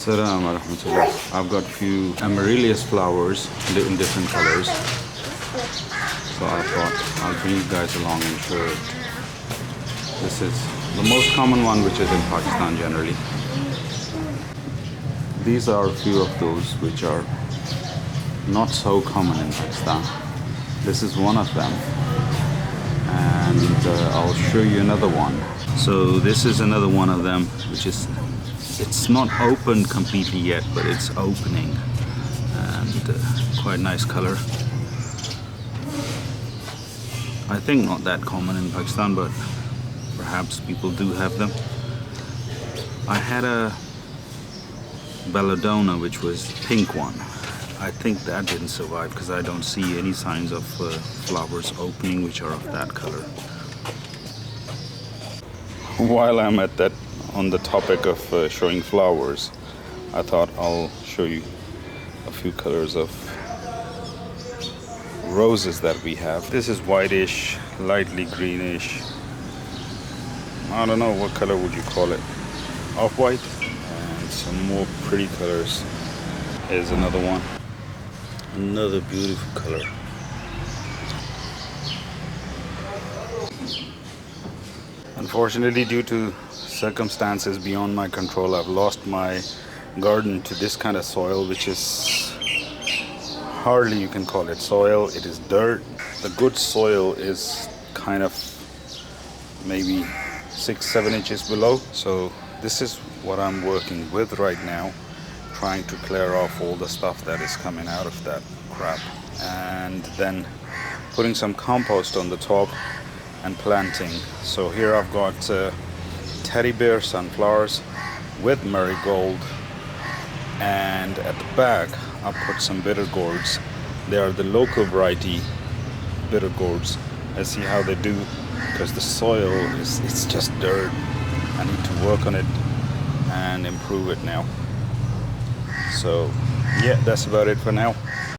Assalamu alaikum. I've got few amaryllis flowers in different colors. So I thought I'll bring you guys along and show it. This is the most common one which is in Pakistan generally. These are a few of those which are not so common in Pakistan. This is one of them. And I'll show you another one. So this is another one of them which is it's not opened completely yet, but it's opening, and quite nice color. I think not that common in Pakistan, but perhaps people do have them. I had a belladonna which was pink one. I think that didn't survive because I don't see any signs of flowers opening which are of that color. While I'm at that, on the topic of showing flowers, I thought I'll show you a few colors of roses that we have. This is whitish, lightly greenish. I don't know what color would you call it. Off-white. And some more pretty colors. Here's another one. Another beautiful color. Unfortunately, due to circumstances beyond my control, I've lost my garden to this kind of soil, which is hardly you can call it soil. It is dirt. The good soil is kind of maybe 6-7 inches below. So this is what I'm working with right now, trying to clear off all the stuff that is coming out of that crap, and then putting some compost on the top and planting. So here I've got teddy bear sunflowers with marigold, and at the back I put some bitter gourds. They are the local variety bitter gourds. Let's see how they do, because the soil it's just dirt. I need to work on it and improve it now. So yeah, that's about it for now.